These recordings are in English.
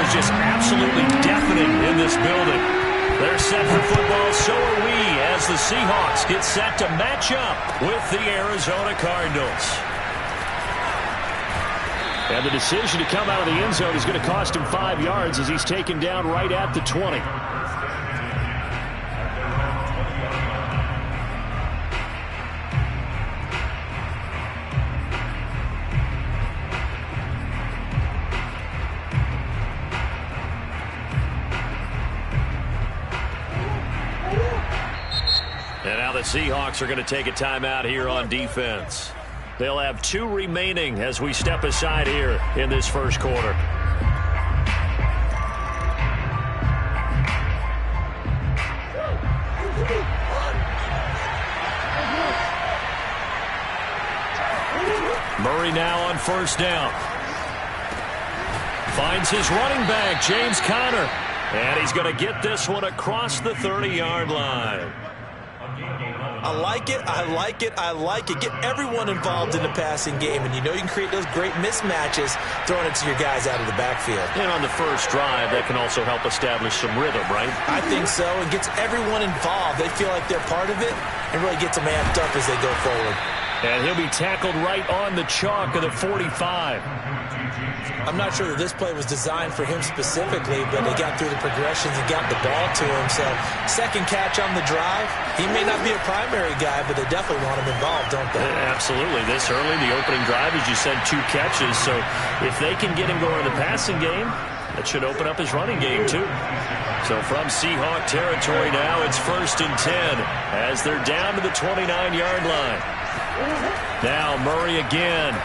is just absolutely deafening in this building. They're set for football, so are we, as the Seahawks get set to match up with the Arizona Cardinals. And the decision to come out of the end zone is going to cost him 5 yards as he's taken down right at the 20. And now the Seahawks are going to take a timeout here on defense. They'll have 2 remaining as we step aside here in this first quarter. Murray now on first down. Finds his running back, James Conner. And he's going to get this one across the 30-yard line. I like it, I like it, I like it. Get everyone involved in the passing game, and you know you can create those great mismatches throwing it to your guys out of the backfield. And on the first drive, that can also help establish some rhythm, right? I think so. It gets everyone involved. They feel like they're part of it and really gets them amped up as they go forward. And he'll be tackled right on the chalk of the 45. I'm not sure that this play was designed for him specifically, but they got through the progressions and got the ball to him. So, second catch on the drive. He may not be a primary guy, but they definitely want him involved, don't they? Absolutely. This early, the opening drive, as you said, 2 catches. So, if they can get him going in the passing game, that should open up his running game, too. So, from Seahawk territory now, it's 1st and 10 as they're down to the 29-yard line. Now, Murray again.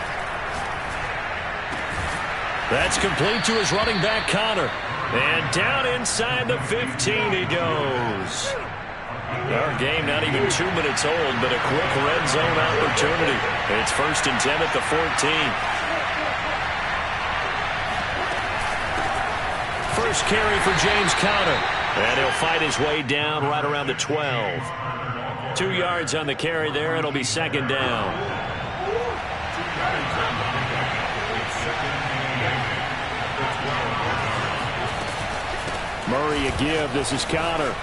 That's complete to his running back, Conner. And down inside the 15 he goes. Our game not even 2 minutes old, but a quick red zone opportunity. It's 1st and 10 at the 14. First carry for James Conner. And he'll fight his way down right around the 12. 2 yards on the carry there. It'll be 2nd down. Murray a give. This is Conner.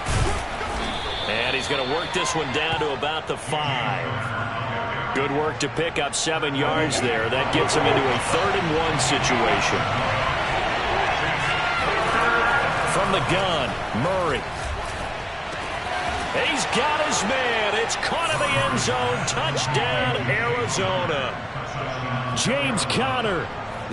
And he's going to work this one down to about the 5. Good work to pick up 7 yards there. That gets him into a 3rd and 1 situation. From the gun, Murray. He's got his man. It's caught in the end zone. Touchdown, Arizona. James Conner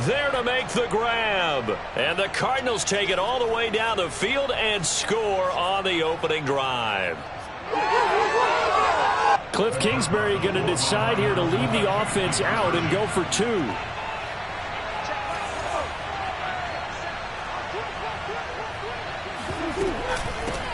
there to make the grab. And the Cardinals take it all the way down the field and score on the opening drive. Cliff Kingsbury going to decide here to leave the offense out and go for 2.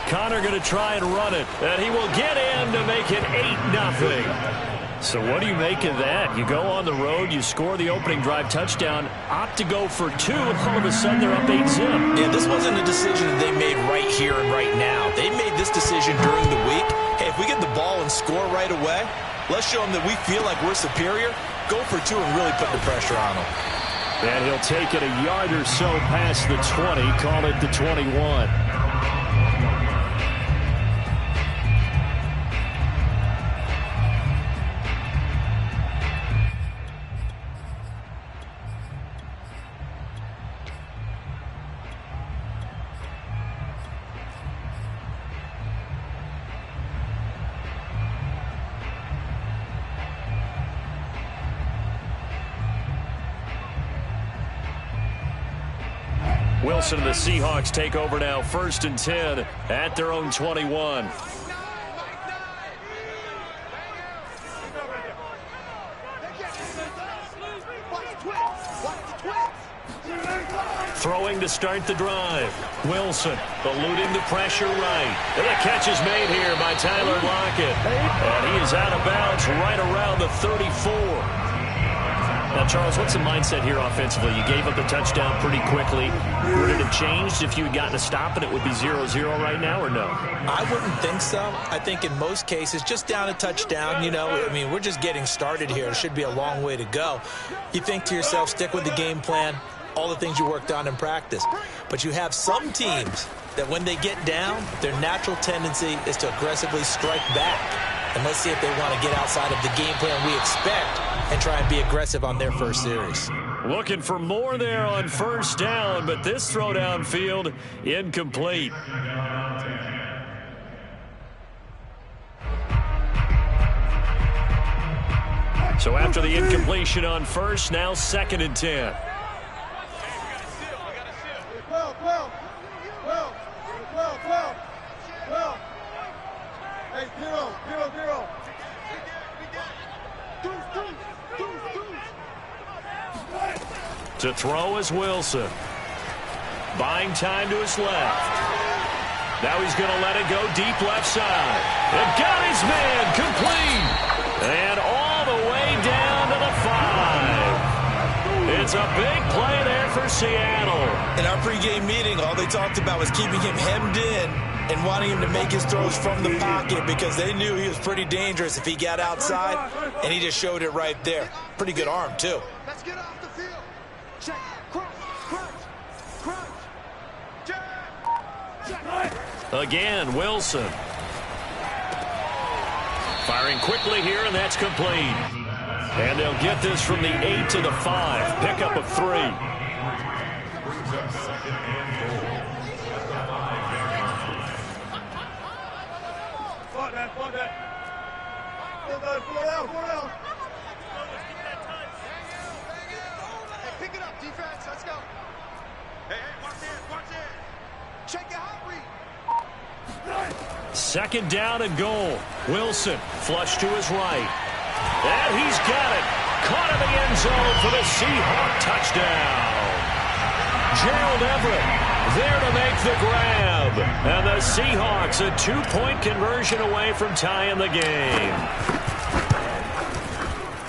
Conner going to try and run it. And he will get in to make it 8-0. So what do you make of that? You go on the road, you score the opening drive touchdown, opt to go for 2, and all of a sudden they're up 8-0. Yeah, this wasn't a decision that they made right here and right now. They made this decision during the week. Hey, if we get the ball and score right away, let's show them that we feel like we're superior. Go for 2 and really put the pressure on them. And he'll take it a yard or so past the 20, call it the 21. Wilson and the Seahawks take over now, 1st and 10 at their own 21. Throwing to start the drive. Wilson eluding the pressure right. And the catch is made here by Tyler Lockett. And he is out of bounds right around the 34. Now, Charles, what's the mindset here offensively? You gave up the touchdown pretty quickly. Would it have changed if you had gotten a stop and it would be 0-0 right now, or no? I wouldn't think so. I think in most cases, just down a touchdown, you know, I mean, we're just getting started here. It should be a long way to go. You think to yourself, stick with the game plan, all the things you worked on in practice. But you have some teams that when they get down, their natural tendency is to aggressively strike back. And let's see if they want to get outside of the game plan we expect and try and be aggressive on their first series. Looking for more there on first down, but this throw downfield incomplete. So after the incompletion on first, now 2nd and 10. To throw is Wilson. Buying time to his left. Now he's going to let it go deep left side. And got his man complete. And all the way down to the 5. It's a big play there for Seattle. In our pregame meeting, all they talked about was keeping him hemmed in and wanting him to make his throws from the pocket because they knew he was pretty dangerous if he got outside, and he just showed it right there. Pretty good arm, too. Let's get off the field. Check. Crunch. Check. Again, Wilson. Firing quickly here, and that's complete. And they'll get this from the 8 to the 5. Pickup of 3. Pick it up, defense. Let's go. Hey, watch it. Check your hot read. 2nd down and goal. Wilson flush to his right. And he's got it. Caught in the end zone for the Seahawk touchdown. Gerald Everett there to make the grab. And the Seahawks a 2-point conversion away from tying the game.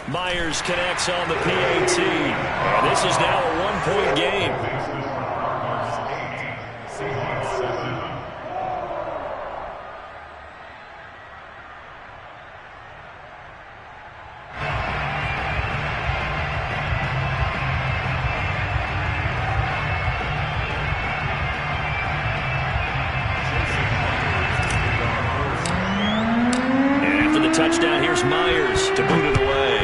Myers connects on the PAT. And this is now a 1-point game. Touchdown, here's Myers to boot it away.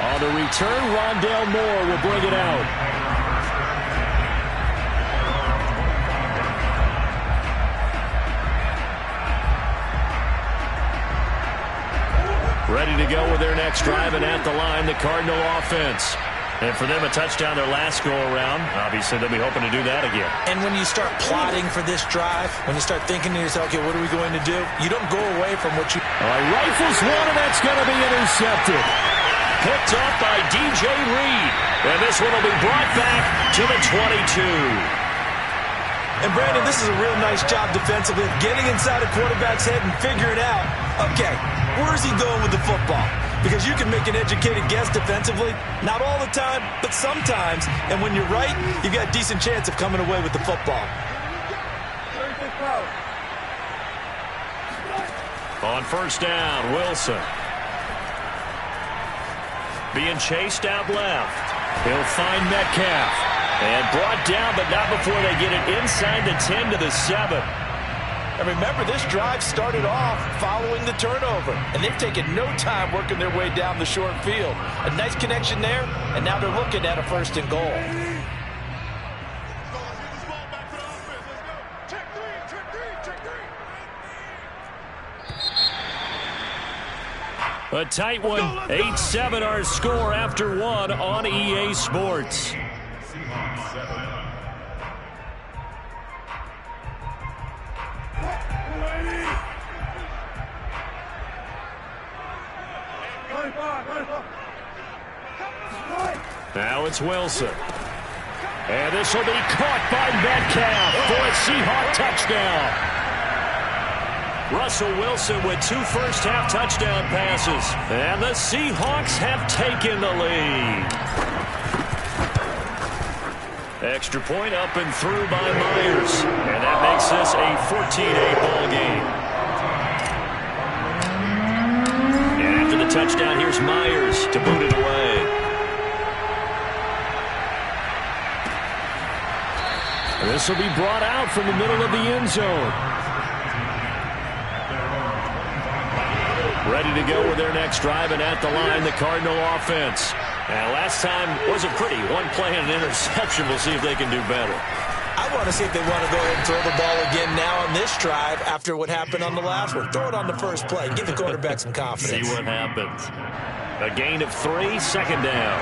On the return, Rondale Moore will bring it out. Ready to go with their next drive, and at the line, the Cardinal offense. And for them, a touchdown their last go-around. Obviously, they'll be hoping to do that again. And when you start plotting for this drive, when you start thinking to yourself, okay, what are we going to do? You don't go away from what you... All right, rifles one, and that's going to be intercepted. Picked up by DJ Reed. And this one will be brought back to the 22. And, Brandon, this is a real nice job defensively of getting inside a quarterback's head and figuring out, okay, where's he going with the football? Because you can make an educated guess defensively, not all the time, but sometimes. And when you're right, you've got a decent chance of coming away with the football. On first down, Wilson. Being chased out left. He'll find Metcalf. And brought down, but not before they get it inside the 10 to the 7. And remember, this drive started off following the turnover. And they've taken no time working their way down the short field. A nice connection there, and now they're looking at a 1st and goal. A tight one. 8-7 our score after 1 on EA Sports. Now it's Wilson. And this will be caught by Metcalf for a Seahawk touchdown. Russell Wilson with 2 first-half touchdown passes. And the Seahawks have taken the lead. Extra point up and through by Myers. And that makes this a 14-8 ball game. And after the the touchdown. Here's Myers to boot it away. This will be brought out from the middle of the end zone. Ready to go with their next drive, and at the line, the Cardinal offense. And last time wasn't pretty. One play and an interception. We'll see if they can do better. I want to see if they want to go ahead and throw the ball again now on this drive after what happened on the last one. Throw it on the first play. Give the quarterback some confidence. See what happens. A gain of 3, second down.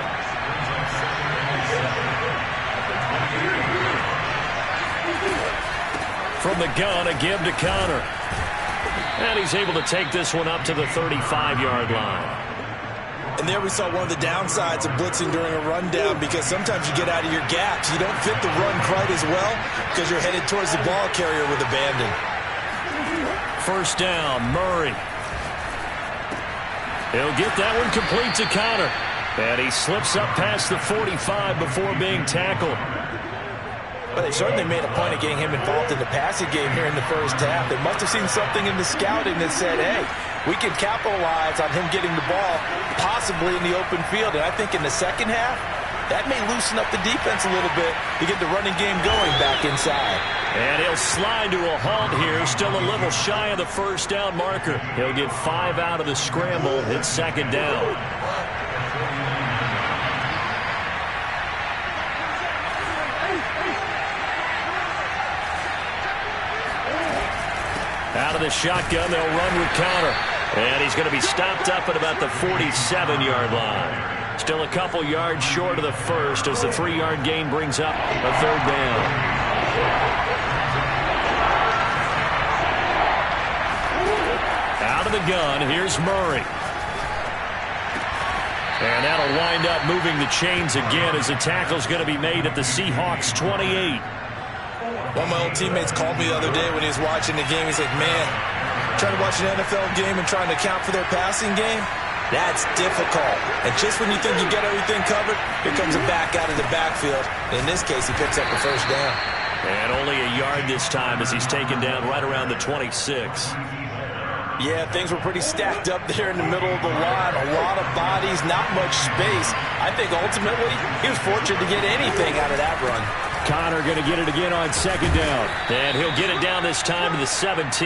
From the gun, a give to Connor. And he's able to take this one up to the 35-yard line. And there we saw one of the downsides of blitzing during a rundown, because sometimes you get out of your gaps. You don't fit the run quite as well because you're headed towards the ball carrier with abandon. First down, Murray. He'll get that one complete to Connor. And he slips up past the 45 before being tackled. But they certainly made a point of getting him involved in the passing game here in the first half. They must have seen something in the scouting that said, hey, we can capitalize on him getting the ball possibly in the open field. And I think in the second half, that may loosen up the defense a little bit to get the running game going back inside. And he'll slide to a halt here, still a little shy of the first down marker. He'll get 5 out of the scramble. It's second down. Out of the shotgun, they'll run with Connor. And he's going to be stopped up at about the 47-yard line. Still a couple yards short of the first as the 3-yard gain brings up a third down. Out of the gun, here's Murray. And that'll wind up moving the chains again as the tackle's going to be made at the Seahawks 28. One of my old teammates called me the other day when he was watching the game. He's like, man, trying to watch an NFL game and trying to account for their passing game, that's difficult. And just when you think you get everything covered, here comes a back out of the backfield. And in this case, he picks up the first down. And only a yard this time as he's taken down right around the 26. Yeah, things were pretty stacked up there in the middle of the line. A lot of bodies, not much space. I think ultimately he was fortunate to get anything out of that run. Connor going to get it again on second down. And he'll get it down this time to the 17.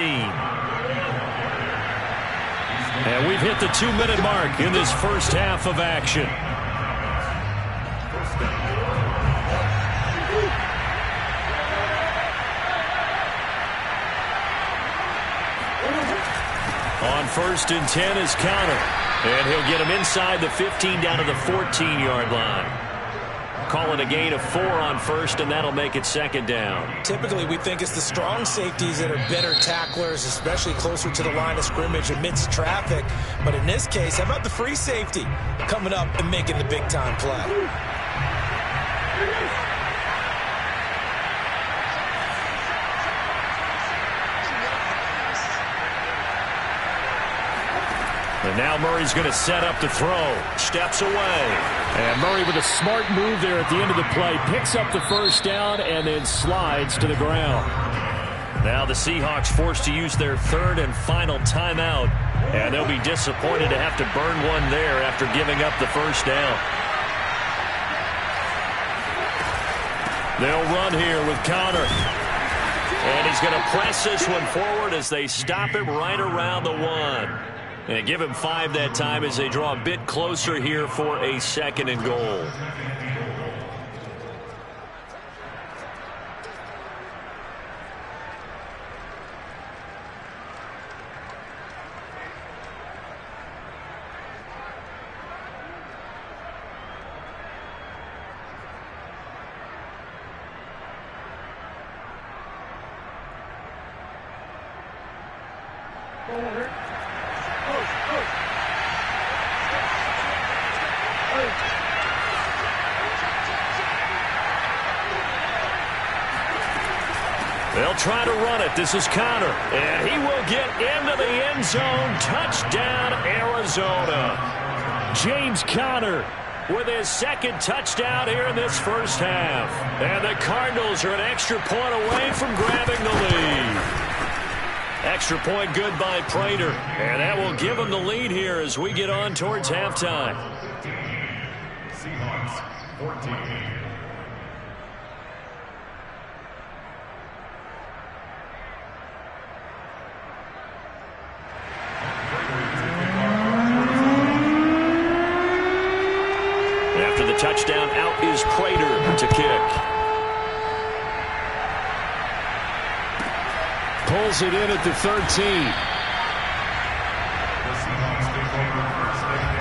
And we've hit the 2-minute mark in this first half of action. On 1st and 10 is Connor. And he'll get him inside the 15 down to the 14-yard line. Call it a gain of 4 on first, and that'll make it second down. Typically, we think it's the strong safeties that are better tacklers, especially closer to the line of scrimmage amidst traffic. But in this case, how about the free safety coming up and making the big-time play? And now Murray's going to set up to throw. Steps away. And Murray with a smart move there at the end of the play. Picks up the first down and then slides to the ground. Now the Seahawks forced to use their third and final timeout. And they'll be disappointed to have to burn one there after giving up the first down. They'll run here with Connor. And he's going to press this one forward as they stop him right around the 1. And give him 5 that time as they draw a bit closer here for a second and goal. They'll try to run it. This is Connor. And he will get into the end zone. Touchdown, Arizona. James Conner with his second touchdown here in this first half. And the Cardinals are an extra point away from grabbing the lead. Extra point good by Prater. And that will give them the lead here as we get on towards halftime. Seahawks 14. After the touchdown, out is Prater to kick. Pulls it in at the 13. The Seahawks take over first and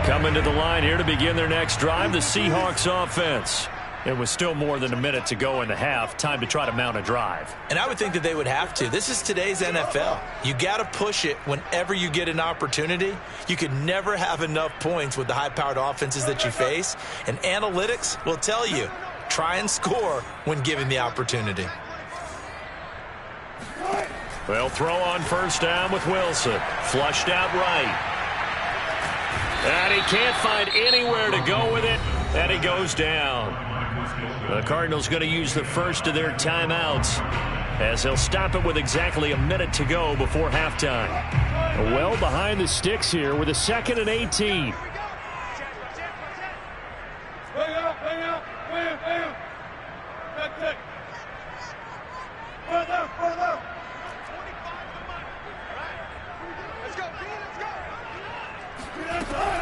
10. Coming to the line here to begin their next drive, the Seahawks offense. It was still more than a minute to go in the half. Time to try to mount a drive. And I would think that they would have to. This is today's NFL. You got to push it whenever you get an opportunity. You could never have enough points with the high-powered offenses that you face. And analytics will tell you, try and score when given the opportunity. They'll throw on first down with Wilson. Flushed out right. And he can't find anywhere to go with it. And he goes down. The Cardinals going to use the first of their timeouts as they'll stop it with exactly a minute to go before halftime. Well behind the sticks here with a 2nd and 18.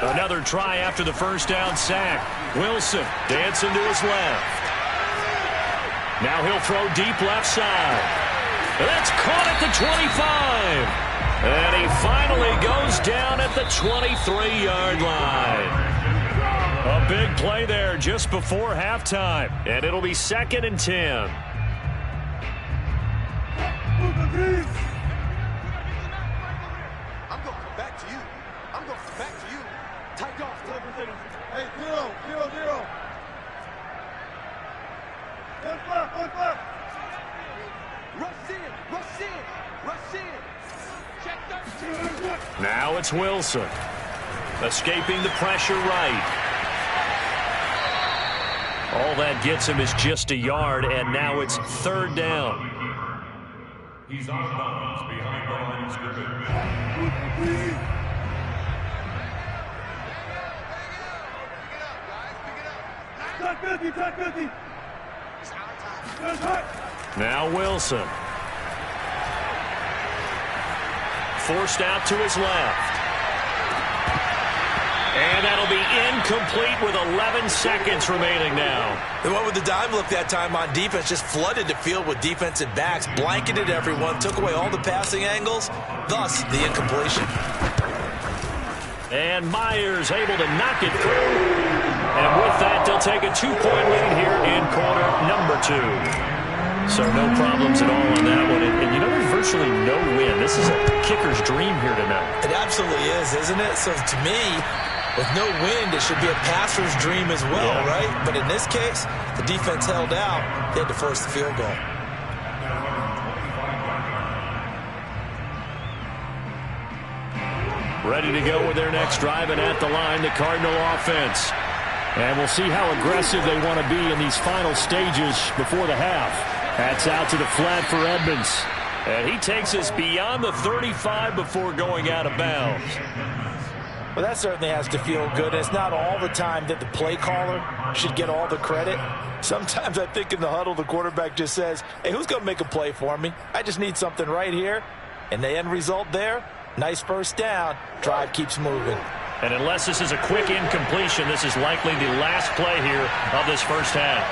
Another try after the first down sack. Wilson dancing to his left. Now he'll throw deep left side. That's caught at the 25. And he finally goes down at the 23-yard line. A big play there just before halftime. And it'll be 2nd and 10. I'm going to come back to you. I'm going to come back to you. Take off. Hey, 0-0-0. One left. Rush in. Check 13. Now it's Wilson. Escaping the pressure right. All that gets him is just a yard, and now it's 3rd down. He's on bounds behind the line of scrimmage. Now Wilson. Forced out to his left. And that'll be incomplete with 11 seconds remaining now. They went with the dime look that time on defense, just flooded the field with defensive backs, blanketed everyone, took away all the passing angles, thus the incompletion. And Myers able to knock it through. And with that, they'll take a 2-point lead here in quarter number 2. So no problems at all on that one. And you know, there's virtually no win. This is a kicker's dream here tonight. It absolutely is, isn't it? So to me, with no wind, it should be a passer's dream as well, right? But in this case, the defense held out. They had to force the field goal. Ready to go with their next drive, and at the line, the Cardinal offense. And we'll see how aggressive they want to be in these final stages before the half. That's out to the flat for Edmonds. And he takes us beyond the 35 before going out of bounds. Well, that certainly has to feel good. It's not all the time that the play caller should get all the credit. Sometimes I think in the huddle, the quarterback just says, hey, who's going to make a play for me? I just need something right here. And the end result there, nice first down. Drive keeps moving. And unless this is a quick incompletion, this is likely the last play here of this first half.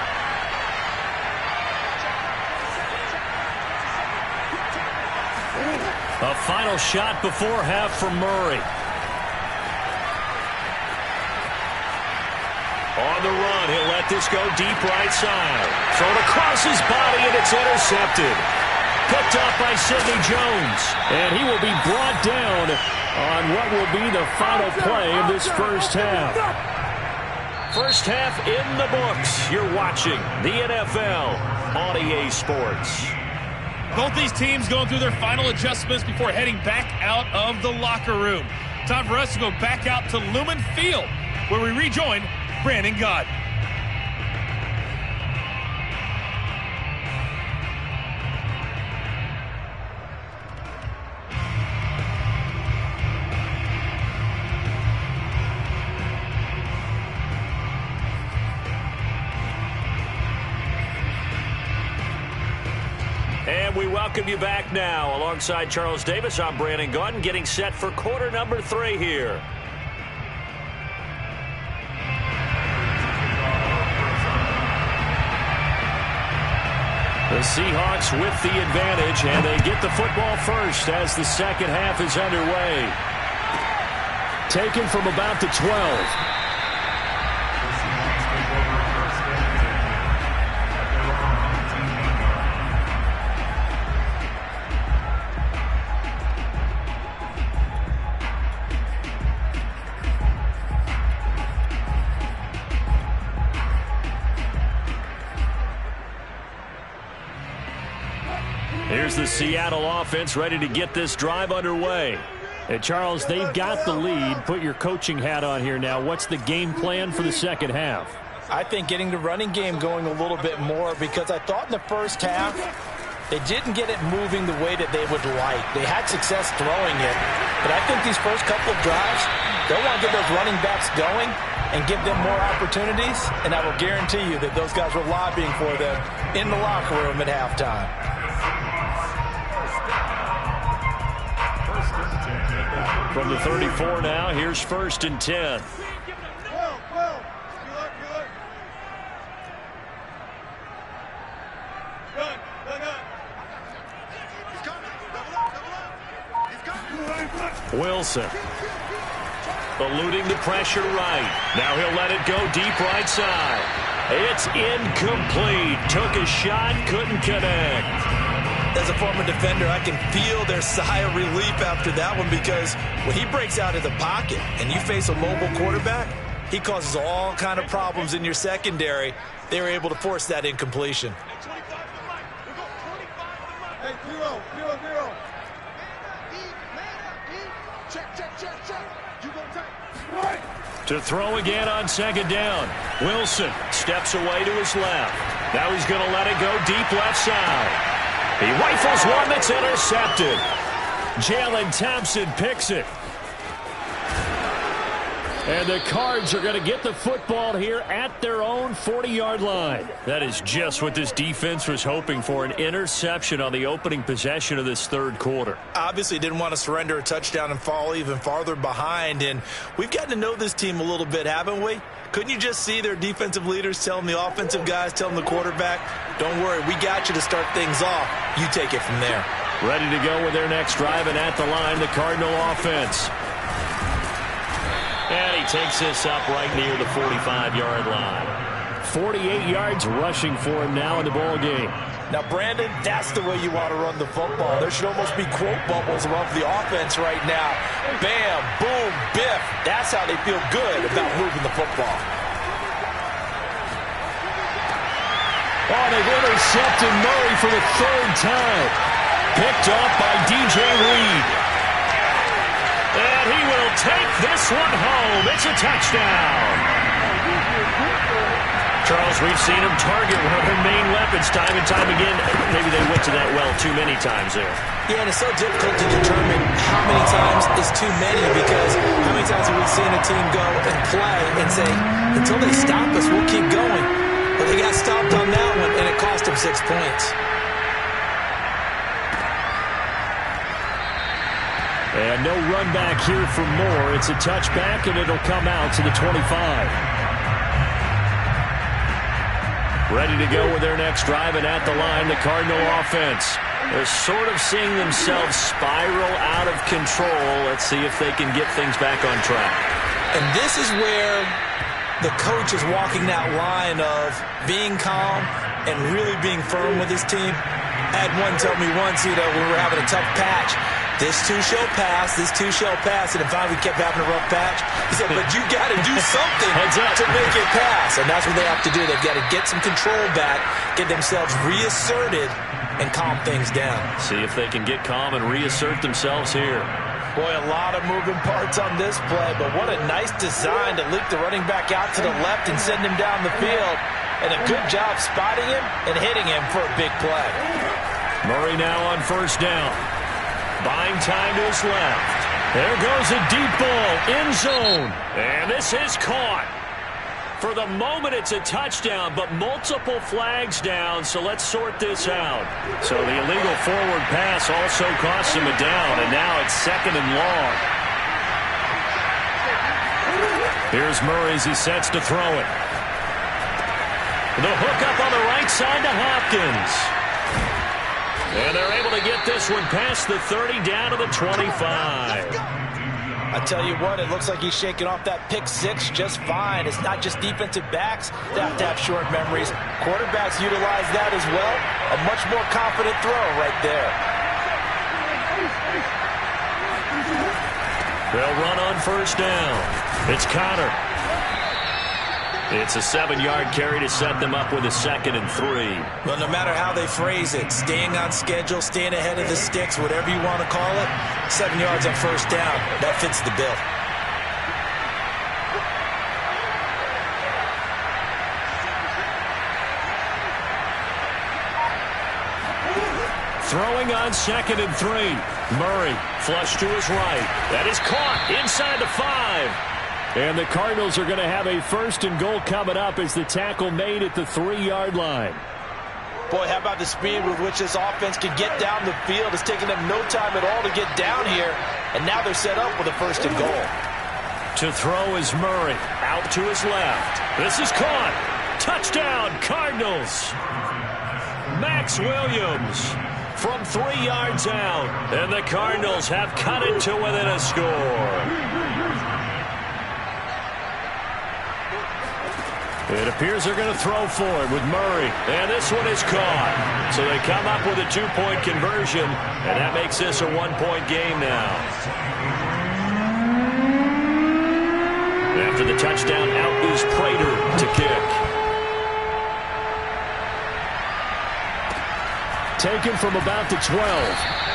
A final shot before half for Murray. On the run, he'll let this go deep right side. Thrown across his body, and it's intercepted. Picked up by Sidney Jones. And he will be brought down on what will be the final play of this first half. First half in the books. You're watching the NFL on EA Sports. Both these teams going through their final adjustments before heading back out of the locker room. Time for us to go back out to Lumen Field, where we rejoin Brandon Gott. welcome you back now. Alongside Charles Davis, I'm Brandon Gaudin, getting set for quarter number 3 here. The Seahawks with the advantage, and they get the football first as the second half is underway. Taken from about the 12. Here's the Seattle offense ready to get this drive underway. Hey, Charles, they've got the lead. Put your coaching hat on here now. What's the game plan for the second half? I think getting the running game going a little bit more, because I thought in the first half they didn't get it moving the way that they would like. They had success throwing it, but I think these first couple of drives, they'll want to get those running backs going and give them more opportunities, and I will guarantee you that those guys were lobbying for them in the locker room at halftime. From the 34 now, here's 1st and 10. Wilson eluding the pressure right. Now he'll let it go deep right side. It's incomplete. Took a shot, couldn't connect. As a former defender, I can feel their sigh of relief after that one, because when he breaks out of the pocket and you face a mobile quarterback, he causes all kind of problems in your secondary. They were able to force that incompletion. Hey, 0, 0, 0. Check. You gonna take. To throw again on 2nd down. Wilson steps away to his left. Now he's going to let it go deep left side. He rifles one that's intercepted. Jalen Thompson picks it. And the Cards are going to get the football here at their own 40-yard line. That is just what this defense was hoping for, an interception on the opening possession of this third quarter. Obviously didn't want to surrender a touchdown and fall even farther behind, and we've gotten to know this team a little bit, haven't we? Couldn't you just see their defensive leaders telling the offensive guys, telling the quarterback, don't worry, we got you to start things off. You take it from there. Ready to go with their next drive, and at the line, the Cardinal offense. And he takes this up right near the 45-yard line. 48 yards rushing for him now in the ball game. Now, Brandon, that's the way you want to run the football. There should almost be quote bubbles above the offense right now. Bam, boom, biff. That's how they feel good about moving the football. Oh, they've intercepted Murray for the 3rd time. Picked off by DJ Reed. And he will take this one home. It's a touchdown. Charles, we've seen him target one of their main weapons time and time again. Maybe they went to that well too many times there. Yeah, and it's so difficult to determine how many times is too many, because how many times have we seen a team go and play and say, until they stop us, we'll keep going. But they got stopped on that one, and it cost them 6 points. And no run back here for Moore. It's a touchback, and it'll come out to the 25. Ready to go with their next drive, and at the line, the Cardinal offense. They're sort of seeing themselves spiral out of control. Let's see if they can get things back on track. And this is where the coach is walking that line of being calm and really being firm with his team. I had one tell me once, when we were having a tough patch, this too shall pass, this too shall pass. And finally we kept having a rough patch. He said, but you got to do something to make it pass. And that's what they have to do. They've got to get some control back, get themselves reasserted, and calm things down. See if they can get calm and reassert themselves here. Boy, a lot of moving parts on this play, but what a nice design to leak the running back out to the left and send him down the field. And a good job spotting him and hitting him for a big play. Murray now on 1st down. Buying time to his left. There goes a deep ball, end zone. And this is caught. For the moment, it's a touchdown, but multiple flags down, so let's sort this out. So the illegal forward pass also costs him a down, and now it's 2nd and long. Here's Murray as he sets to throw it. The hook up on the right side to Hopkins. And they're able to get this one past the 30 down to the 25. I tell you what, it looks like he's shaking off that pick six just fine. It's not just defensive backs that have to have short memories. Quarterbacks utilize that as well. A much more confident throw right there. They'll run on 1st down. It's Connor. It's a 7-yard carry to set them up with a 2nd and 3. Well, no matter how they phrase it, staying on schedule, staying ahead of the sticks, whatever you want to call it, 7 yards on 1st down, that fits the bill. Throwing on 2nd and 3. Murray, flush to his right. That is caught inside the 5. And the Cardinals are going to have a 1st and goal coming up as the tackle made at the 3-yard line. Boy, how about the speed with which this offense can get down the field? It's taking them no time at all to get down here, and now they're set up with a 1st and goal. To throw is Murray, out to his left. This is caught. Touchdown, Cardinals. Max Williams from 3 yards out, and the Cardinals have cut it to within a score. It appears they're going to throw for it with Murray. And this one is caught. So they come up with a 2-point conversion, and that makes this a 1-point game now. After the touchdown, out is Prater to kick. Taken from about the 12.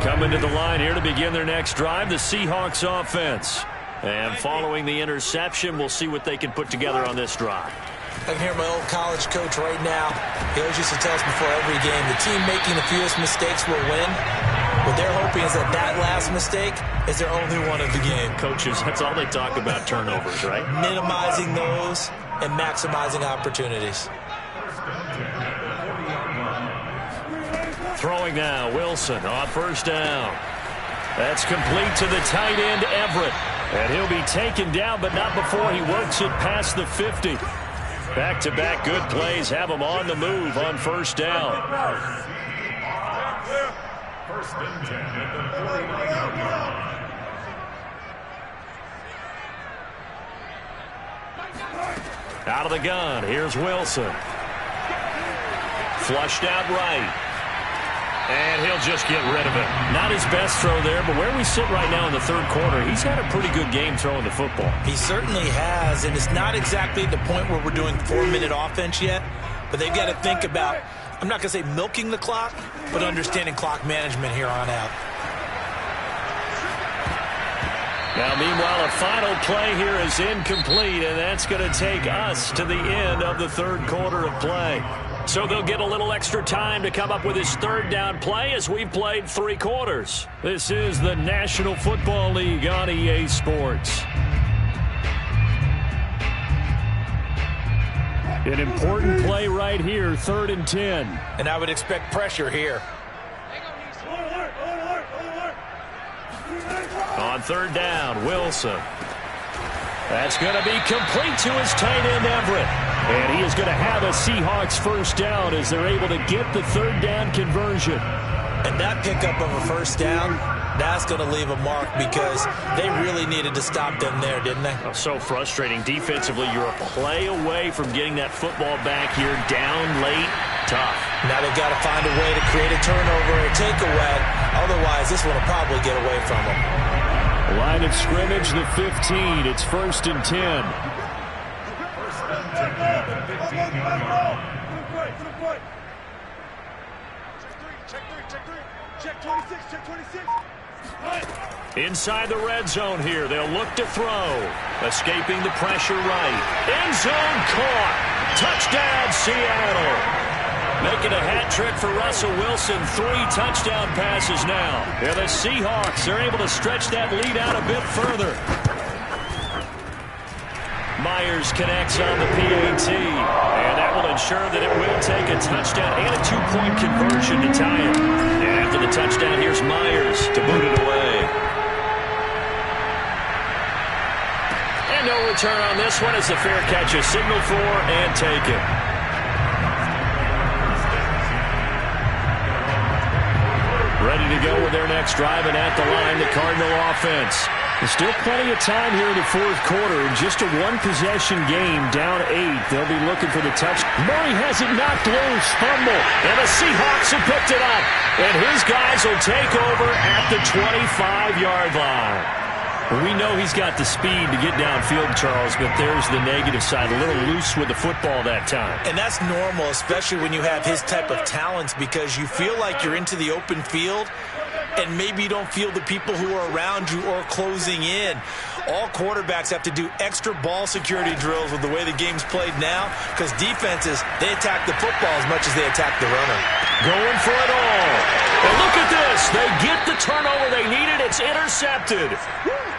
Coming to the line here to begin their next drive, the Seahawks offense. And following the interception, we'll see what they can put together on this drive. I can hear my old college coach right now. He always used to tell us before every game, the team making the fewest mistakes will win. What they're hoping is that that last mistake is their only one of the game. Coaches, that's all they talk about, turnovers, right? Minimizing those and maximizing opportunities. Throwing now, Wilson on 1st down. That's complete to the tight end, Everett. And he'll be taken down, but not before he works it past the 50. Back-to-back good plays have him on the move on 1st down. 1st and 10 at the 49-yard line. Out of the gun, here's Wilson. Flushed out right. And he'll just get rid of it. Not his best throw there, but where we sit right now in the 3rd quarter, he's had a pretty good game throwing the football. He certainly has, and it's not exactly the point where we're doing 4-minute offense yet, but they've got to think about, I'm not going to say milking the clock, but understanding clock management here on out. Now, meanwhile, a final play here is incomplete, and that's going to take us to the end of the 3rd quarter of play. So they'll get a little extra time to come up with his 3rd down play as we've played 3 quarters. This is the National Football League on EA Sports. An important play right here, 3rd and 10. And I would expect pressure here. On 3rd down, Wilson. That's going to be complete to his tight end, Everett. And he is going to have a Seahawks 1st down as they're able to get the 3rd down conversion. And that pickup of a 1st down, that's going to leave a mark because they really needed to stop them there, didn't they? Oh, so frustrating. Defensively, you're a play away from getting that football back here down late. Tough. Now they've got to find a way to create a turnover or a takeaway. Otherwise, this one will probably get away from them. Line of scrimmage, the 15. It's 1st and 10. 1st and 10 at the 15-yard line. Check 26, check 26. Inside the red zone here. They'll look to throw. Escaping the pressure right. End zone caught. Touchdown, Seattle. Making a hat trick for Russell Wilson. 3 touchdown passes now. And the Seahawks are able to stretch that lead out a bit further. Myers connects on the PAT. And that will ensure that it will take a touchdown and a 2-point conversion to tie it. And after the touchdown, here's Myers to boot it away. And no return on this one as the fair catch is signaled for and taken. Ready to go with their next drive, and at the line, the Cardinal offense. There's still plenty of time here in the fourth quarter. In just a one-possession game, down 8. They'll be looking for the touch. Murray has it knocked loose. Fumble. And the Seahawks have picked it up. And his guys will take over at the 25-yard line. We know he's got the speed to get downfield, Charles, but there's the negative side. A little loose with the football that time. And that's normal, especially when you have his type of talents, because you feel like you're into the open field and maybe you don't feel the people who are around you or closing in. All quarterbacks have to do extra ball security drills with the way the game's played now, because defenses, they attack the football as much as they attack the runner. Going for it all. And look at this. They get the turnover they needed. It's intercepted.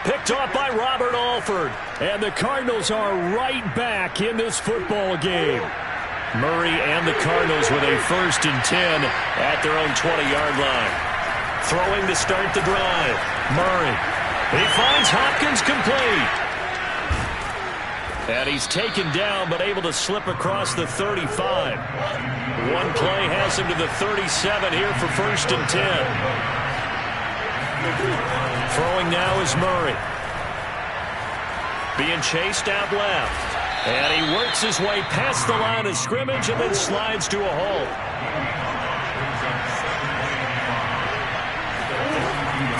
Picked off by Robert Alford. And the Cardinals are right back in this football game. Murray and the Cardinals with a 1st and 10 at their own 20-yard line. Throwing to start the drive. Murray. He finds Hopkins complete. And he's taken down but able to slip across the 35. One play has him to the 37 here for 1st and 10. Throwing now is Murray. Being chased out left. And he works his way past the line of scrimmage and then slides to a halt.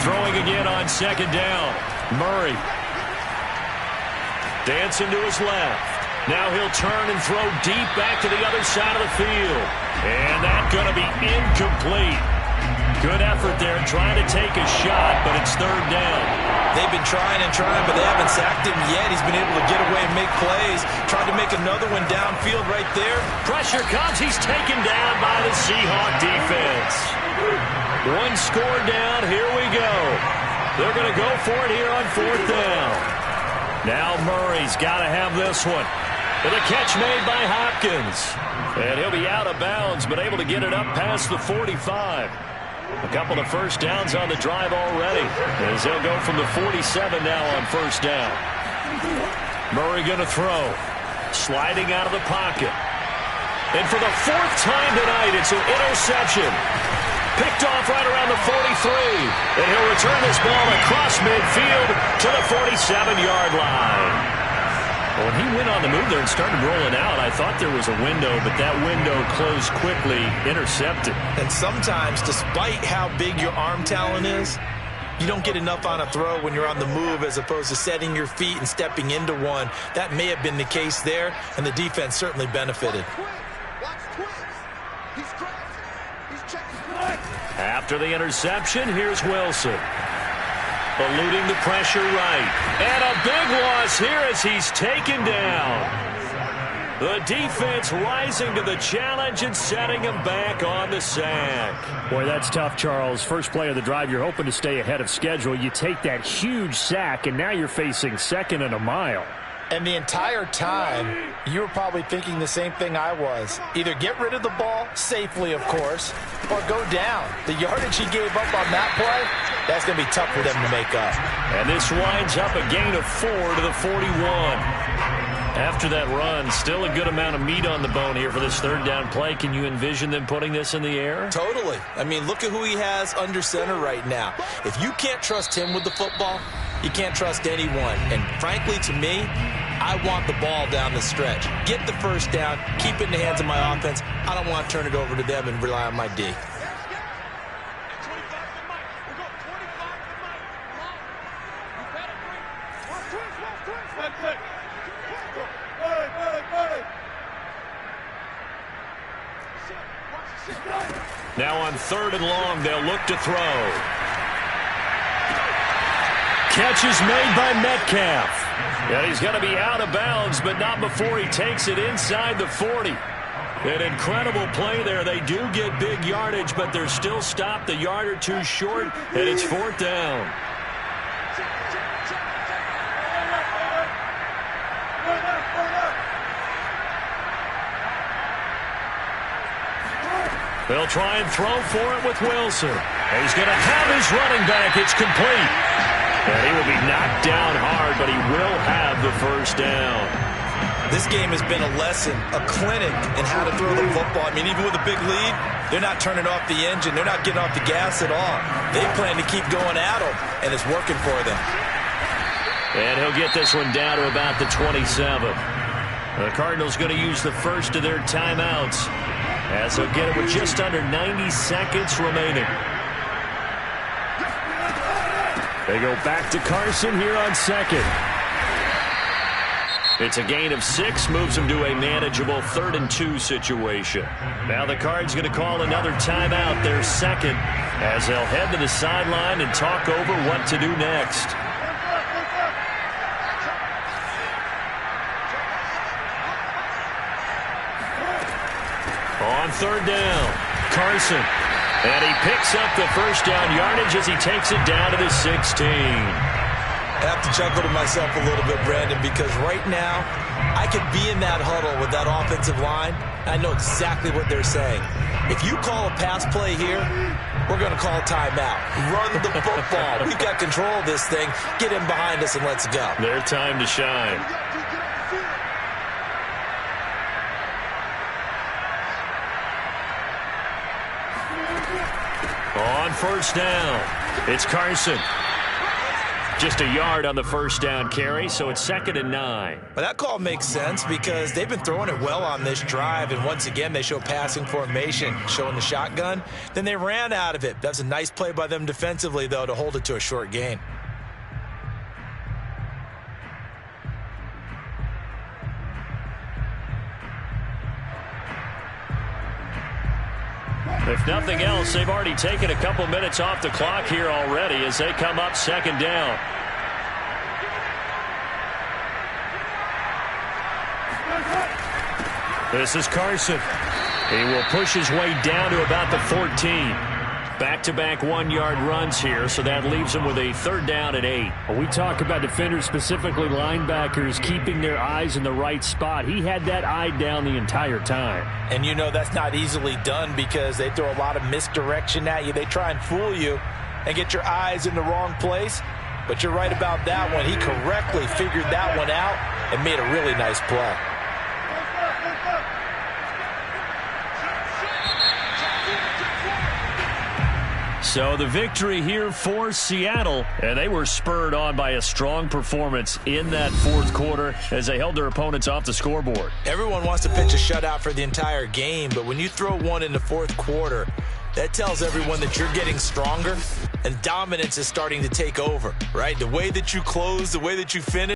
Throwing again on 2nd down. Murray. Dancing to his left. Now he'll turn and throw deep back to the other side of the field. And that's going to be incomplete. Good effort there, trying to take a shot, but it's 3rd down. They've been trying and trying, but they haven't sacked him yet. He's been able to get away and make plays. Tried to make another one downfield right there. Pressure comes. He's taken down by the Seahawk defense. One score down. Here we go. They're going to go for it here on 4th down. Now Murray's got to have this one. And a catch made by Hopkins. And he'll be out of bounds, but able to get it up past the 45. A couple of 1st downs on the drive already, as they'll go from the 47 now on 1st down. Murray going to throw. Sliding out of the pocket. And for the 4th time tonight, it's an interception. Picked off right around the 43. And he'll return this ball across midfield to the 47-yard line. When he went on the move there and started rolling out, I thought there was a window, but that window closed quickly, intercepted. And sometimes, despite how big your arm talent is, you don't get enough on a throw when you're on the move as opposed to setting your feet and stepping into one. That may have been the case there, and the defense certainly benefited. After the interception, here's Wilson. Eluding the pressure right. And a big loss here as he's taken down. The defense rising to the challenge and setting him back on the sack. Boy, that's tough, Charles. First play of the drive, you're hoping to stay ahead of schedule. You take that huge sack, and now you're facing 2nd and a mile. And the entire time, you were probably thinking the same thing I was. Either get rid of the ball, safely of course, or go down. The yardage he gave up on that play, that's going to be tough for them to make up. And this winds up a gain of 4 to the 41. After that run, still a good amount of meat on the bone here for this 3rd down play. Can you envision them putting this in the air? Totally. I mean, look at who he has under center right now. If you can't trust him with the football, you can't trust anyone. And frankly, to me, I want the ball down the stretch. Get the 1st down, keep it in the hands of my offense. I don't want to turn it over to them and rely on my D. Now on 3rd and long, they'll look to throw. Catch is made by Metcalf. And he's going to be out of bounds, but not before he takes it inside the 40. An incredible play there. They do get big yardage, but they're still stopped a yard or two short, and it's 4th down. They'll try and throw for it with Wilson. And he's going to have his running back. It's complete. And he will be knocked down hard, but he will have the first down. This game has been a lesson, a clinic in how to throw the football. I mean, even with a big lead, they're not turning off the engine. They're not getting off the gas at all. They plan to keep going at them, and it's working for them. And he'll get this one down to about the 27. The Cardinals going to use the first of their timeouts, as they'll get it with just under 90 seconds remaining. They go back to Carson here on second. It's a gain of 6, moves them to a manageable 3rd and 2 situation. Now the Cards going to call another timeout, their second, as they'll head to the sideline and talk over what to do next. On 3rd down, Carson. And he picks up the first down yardage as he takes it down to the 16. I have to chuckle to myself a little bit, Brandon, because right now I could be in that huddle with that offensive line. I know exactly what they're saying. If you call a pass play here, we're going to call timeout. Run the football. We've got control of this thing. Get in behind us and let's go. Their time to shine. On 1st down, it's Carson. Just a yard on the first down carry, so it's 2nd and 9. But that call makes sense because they've been throwing it well on this drive, and once again they show passing formation, showing the shotgun. Then they ran out of it. That's a nice play by them defensively, though, to hold it to a short gain. If nothing else, they've already taken a couple minutes off the clock here already as they come up 2nd down. This is Carson. He will push his way down to about the 14. Back-to-back 1-yard runs here, so that leaves him with a 3rd down and 8. When we talk about defenders, specifically linebackers, keeping their eyes in the right spot. He had that eye down the entire time. And you know that's not easily done because they throw a lot of misdirection at you. They try and fool you and get your eyes in the wrong place. But you're right about that one. He correctly figured that one out and made a really nice play. So the victory here for Seattle, and they were spurred on by a strong performance in that 4th quarter as they held their opponents off the scoreboard. Everyone wants to pitch a shutout for the entire game, but when you throw one in the 4th quarter, that tells everyone that you're getting stronger and dominance is starting to take over, right? The way that you close, the way that you finish.